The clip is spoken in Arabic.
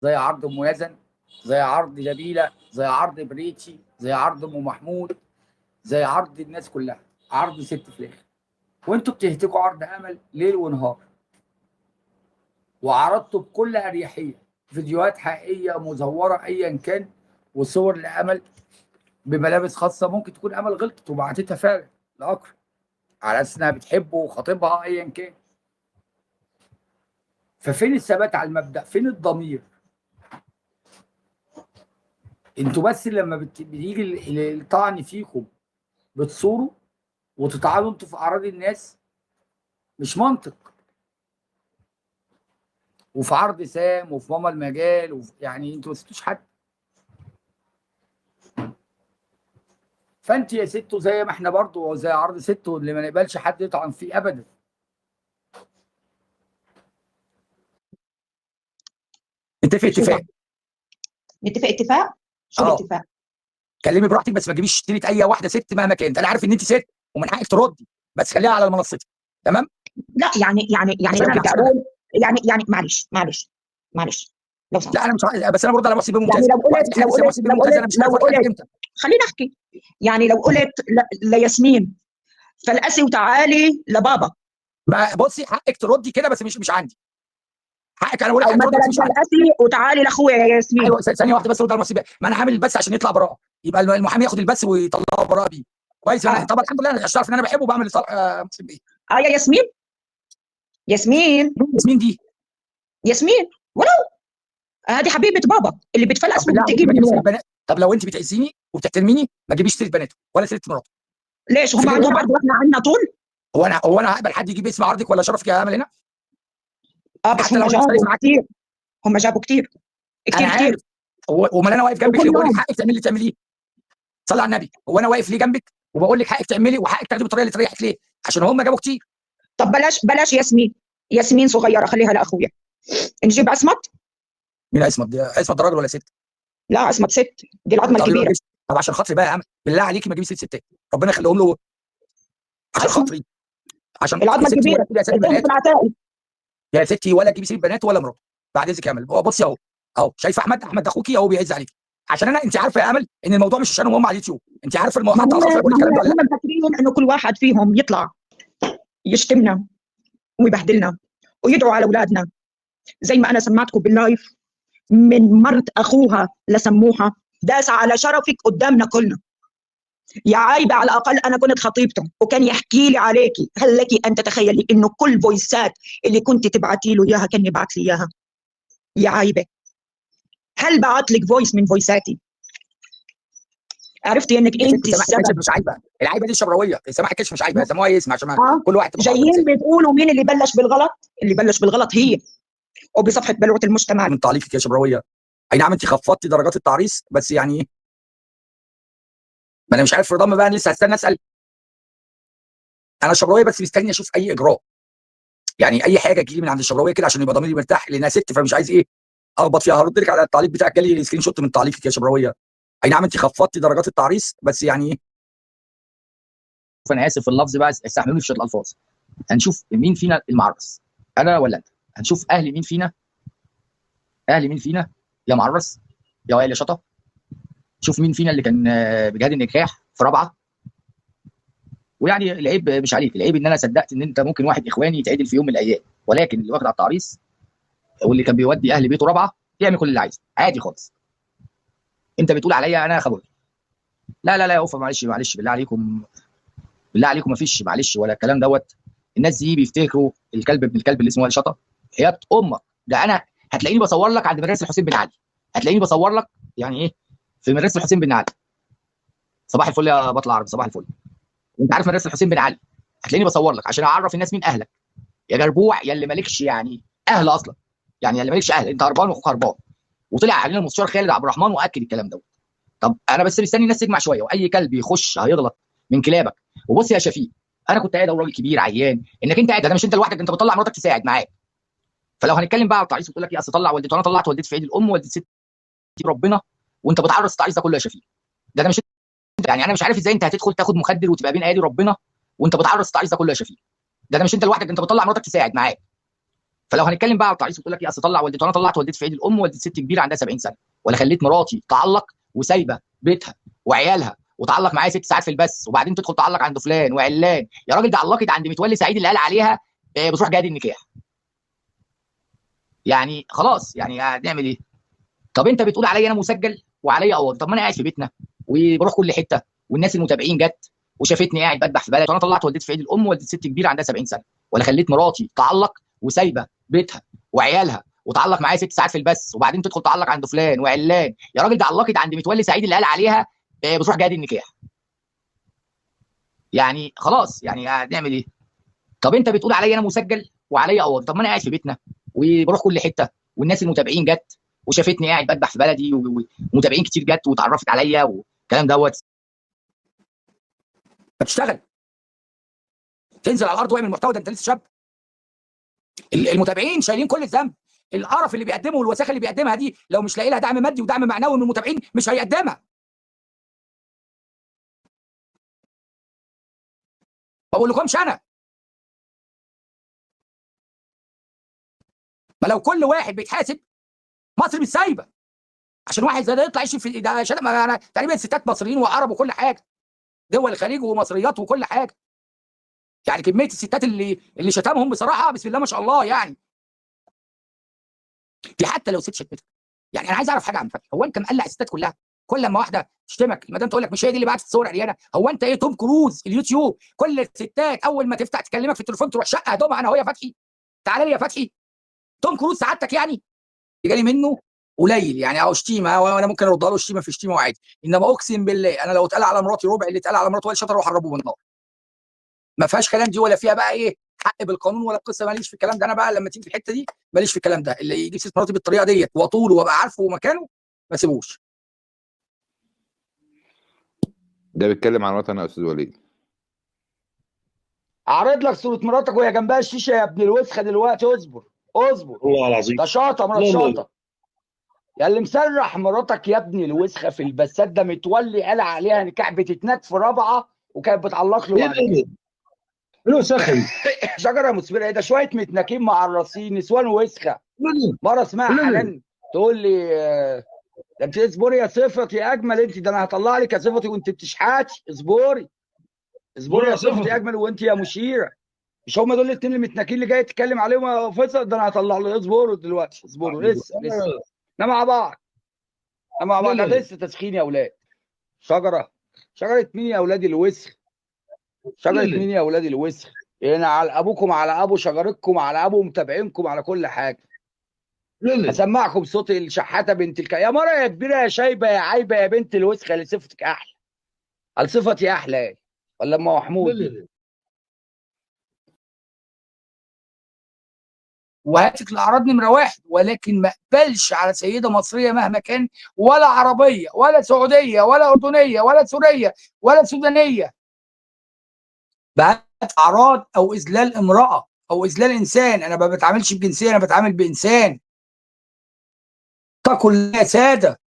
زي عرض ام يزن، زي عرض جميله، زي عرض بريتشي، زي عرض ام محمود، زي عرض الناس كلها، عرض ست في الاخر. وانتوا بتهتكوا عرض امل ليل ونهار، وعرضته بكل اريحيه، فيديوهات حقيقيه مزوره ايا كان، وصور لامل بملابس خاصه. ممكن تكون امل غلطت وبعتتها فعلا لاكرم على اساس انها بتحبه وخطيبها ايا كان. ففين الثبات على المبدا؟ فين الضمير؟ انتوا بس لما بيجي الطعن فيكم بتصوروا وتتعاملوا انتوا في اعراض الناس. مش منطق. وفي عرض سام وفي ماما المجال يعني انتوا ما سبتوش حد. فانت يا ستو زي ما احنا برضو زي عرض ستو اللي ما نقبلش حد يطعن فيه ابدا. اتفق اتفاق. نتفق اتفاق. شو الاتفاق؟ كلمي براحتك بس ما تجيبيش سيره اي واحده ست مهما كانت. انا عارف ان انت ست ومن حقك تردي، بس خليها على منصتي. تمام؟ لا يعني انا بدي اقول يعني معلش لو سمحت. لا انا مش عايز، بس انا برد على مصيبه يعني ممتازه. انا مش عارف اتكلم امتى. خليني احكي. يعني لو قلت لياسمين فلقسي وتعالي لبابا. بصي حقك تردي كده بس مش عندي. حقك انا بقول لك او مثلا فلقسي وتعالي لاخويا يا ياسمين. ايوه ثانيه واحده بس رد على المصيبه. ما انا عامل البث عشان يطلع براءه، يبقى المحامي ياخد البث ويطلعه براءه بيه. كويس. طبعا الحمد لله انا عارف ان انا بحبه وبعمل لصالح مسلم بيه. يا ياسمين. ياسمين دي ياسمين ولو هذه حبيبه بابا اللي بتفلقس وبتجيب من البنات. طب لو انت بتعزيني وبتحترميني ما تجيبيش سيره بناته ولا سيره مراته. ليش هم عندهم عرض واحنا عندنا طول؟ هو انا هقبل حد يجيب اسم عرضك ولا شرفك يا امل هنا؟ بس هم جابوا كتير. هم جابوا كتير كتير. امال انا واقف جنبك ليه بقول لك حقك تعمليه؟ صلي على النبي. هو انا واقف ليه جنبك وبقول لك حقك تعملي وحقك تاخدي بالطريقه اللي تريحك ليه؟ عشان هم جابوا كتير. طب بلاش ياسمين صغيره خليها لاخويا. نجيب عصمت. مين عصمت دي؟ عصمت ده راجل ولا ست؟ لا عصمت ست، دي العظمه الكبيره. طب عشان خاطري بقى يا امل بالله عليكي ما تجيبي ست ستات، ربنا يخليهم له. عشان خاطري، عشان العظمه الكبيره يا ستي ولا تجيبي سيره بنات ولا مراته بعد اذنك يا امل. بصي اهو شايفه احمد اخوكي اهو بيعز عليكي. عشان انت عارفه يا امل ان الموضوع مش عشانهم هم على اليوتيوب. انت عارفه الموضوع حتى اصلا بقول الكلام ده ولا لا؟ هم فاكرين انه كل واحد فيهم يطلع يشتمنا ويبهدلنا ويدعوا على اولادنا زي ما انا سمعتكم باللايف من مرت اخوها لسموها داس على شرفك قدامنا كلنا. يا عايبه على الاقل انا كنت خطيبته وكان يحكي لي عليكي. هل لك ان تتخيلي انه كل فويسات اللي كنت تبعتي له اياها كان يبعت لي اياها؟ يا عايبه هل بعت لك فويس من فويساتي؟ عرفتي انك انت السبب. مش عايبه، العيبه دي شبراويه. سماح الكشف مش عيبه، سموها اسم عشان كل واحد جايين بتقولوا مين اللي بلش بالغلط؟ اللي بلش بالغلط هي وبصفحه بلوعه المجتمع. من تعليقك يا شبراويه. اي نعم انت خفضتي درجات التعريس بس يعني ايه؟ ما انا مش عارف رضا بقى. انا لسه هستنى اسال. انا شبراويه بس مستني اشوف اي اجراء، يعني اي حاجه تجي لي من عند الشبراويه كده عشان يبقى ضميري مرتاح لانها ست فمش عايز ايه اخبط فيها. هرد لك على التعليق بتاعك. جالي سكرين شوت من تعليقك يا شبراويه. اي نعم انت خفضتي درجات التعريس بس يعني ايه؟ فانا اسف في اللفظ بقى، استحملوني في شويه الالفاظ. هنشوف مين فينا المعرس، انا ولا انت. هنشوف اهل مين فينا يا معرس يا وائل يا شطه. شوف مين فينا اللي كان بجهاد النكاح في رابعه. ويعني العيب مش عليك، العيب ان انا صدقت ان انت ممكن واحد اخواني يتعدل في يوم من الايام، ولكن اللي واخد على التعريس واللي كان بيودي اهل بيته رابعه يعمل كل اللي عايزه عادي خالص. انت بتقول عليا انا خبر. لا يا اوفا معلش بالله عليكم ما فيش معلش ولا الكلام دوت. الناس دي بيفتكروا الكلب ابن الكلب اللي اسمه وائل شطه هي امك. ده انا هتلاقيني بصور لك عند مدرسه الحسين بن علي. هتلاقيني بصور لك يعني ايه في مدرسه الحسين بن علي. صباح الفل يا بطل عربي، صباح الفل. وانت عارف مدرسه الحسين بن علي هتلاقيني بصور لك عشان اعرف الناس مين اهلك يا جربوع يا اللي مالكش يعني اهل اصلا. يعني يا اللي مالكش اهل، انت هربان واخوك هربان. وطلع علينا المستشار خالد عبد الرحمن واكد الكلام دوت. طب انا بس مستني الناس تجمع شويه، واي كلب يخش هيغلط من كلابك. وبص يا شفيق انا كنت قاعد راجل كبير عيان انك انت قاعد. انا مش انت لوحدك، انت بتطلع مراتك تساعد معاك. فلو هنتكلم بقى على التعريس وتقول لك ايه اصل طلع والدته، انا طلعت والدتي في عيد الام ووالدتي ست ربنا وانت بتعرض التعريس ده كله يا شفيق. ده انا مش يعني انا مش عارف ازاي انت هتدخل تاخد مخدر وتبقى بين ايدي ربنا وانت بتعرض التعريس ده كله يا شفيق. ده انا مش انت لوحدك، انت بتطلع مراتك تساعد معاك. فلو هنتكلم بقى على التعريس بتقول لك ايه، اصل طلع والدته، انا طلعت والدتي في عيد الام، والدتي ست كبيره عندها 70 سنه، ولا خليت مراتي تعلق وسايبه بيتها وعيالها وتعلق معايا 6 ساعات في البث، وبعدين تدخل تعلق عند فلان وعلان. يا راجل ده علقت عند متولي سعيد اللي قال عليها بتروح جهاد النكاح. يعني خلاص، يعني هنعمل ايه؟ طب انت بتقول عليا انا مسجل وعليا قواضي، طب ما انا قاعد في بيتنا وبروح كل حته، والناس المتابعين جت وشافتني قاعد بدبح في بلد، وانا طلعت والدتي في عيد الام، والدتي ست كبيره عندها 70 سنه، ولا خليت مراتي تعلق وسايبه بيتها وعيالها وتعلق معايا 6 ساعات في البث، وبعدين تدخل تعلق عند فلان وعلان. يا راجل ده علقت عند متولي سعيد اللي قال عليها بتروح جهاد النكاح. يعني خلاص، يعني هنعمل ايه؟ طب انت بتقول عليا انا مسجل وعليا قواضي، طب ما انا قاعد في بيتنا وبروح كل حته، والناس المتابعين جت وشافتني قاعد بدبح في بلدي، ومتابعين كتير جت واتعرفت عليا والكلام دوت. فتشتغل، تنزل على الارض واعمل محتوى، ده انت لسه شاب. المتابعين شايلين كل الذنب. القرف اللي بيقدمه والوساخه اللي بيقدمها دي لو مش لاقي لها دعم مادي ودعم معنوي من المتابعين مش هيقدمها. ما بقولكمش انا. ما لو كل واحد بيتحاسب مصر مش سايبه عشان واحد زي ده يطلع يشوف في ده. انا تقريبا ستات مصريين وعرب وكل حاجه، دول الخليج ومصريات وكل حاجه. يعني كميه الستات اللي شتمهم بصراحه بسم الله ما شاء الله. يعني دي حتى لو ست شتمتك. يعني انا عايز اعرف حاجه عن فتحي، هو انت مقلع الستات كلها؟ كل لما واحده تشتمك المدام تقول لك مش هي دي اللي بعتت الصور عريانه؟ هو انت ايه توم كروز اليوتيوب؟ كل الستات اول ما تفتح تكلمك في التليفون تروح شقه هدومها انا وهي فتحي. تعالى لي يا فتحي. توم كروز سعادتك يعني جالي منه قليل يعني، او شتيمه وانا ممكن ارد له شتيمه في شتيمه وعادي، انما اقسم بالله انا لو اتقال على مراتي ربع اللي اتقال على مرات وائل شطر اروح احربه بالنار. ما فيهاش كلام دي، ولا فيها بقى ايه حق بالقانون ولا القصه، ماليش في الكلام ده. انا بقى لما تيجي في الحته دي ماليش في الكلام ده. اللي يجيب سيره مراتي بالطريقه ديت واطوله وابقى عارفه ومكانه ما سيبوش. ده بيتكلم عن وطن يا استاذ وليد. اعرض لك صوره مراتك وهي جنبها الشيشه يا ابن الوسخه دلوقتي. اصبر اصبر، والله العظيم ده شاطه مرات لا لا شاطه. يا اللي مسرح مراتك يا ابن الوسخه في البسات ده متولي قال عليها نكاح بتتنك في رابعه وكانت بتعلق له ايه بعد كده. له سخن شجره مثمره ايه ده؟ شويه متناكين معرصين نسوان وسخه. مره اسمها حنان تقول لي ده انت اصبري يا صفتي يا اجمل انت، ده انا هطلع لك يا صفتي وانت بتشحاتي. اصبري اصبري يا صفتي يا اجمل وانت يا مشيره. مش هم دول الاثنين المتناكين اللي جاي تتكلم عليهم يا فيصل؟ ده انا هطلع له. اصبروا دلوقتي اصبروا لسه احنا مع بعض. احنا مع بعض لسه تسخين يا اولاد. شجره مين يا اولاد الوسخ؟ شجره مين يا اولاد الوسخ؟ هنا على ابوكم على ابو شجرتكم على ابو متابعينكم على كل حاجه. هسمعكم صوت الشحاته بنت يا مره يا كبيره يا شايبه يا عايبه يا بنت الوسخه اللي صفتك احلى. هل صفتي احلى ولا ام محمود؟ وهاتك الاعراض نمره واحد، ولكن ما اقبلش على سيده مصريه مهما كان، ولا عربيه ولا سعوديه ولا اردنيه ولا سوريه ولا سودانيه، بهات اعراض او اذلال امراه او اذلال انسان. انا ما بتعاملش بجنسيه، انا بتعامل بانسان. اتقوا الله يا ساده.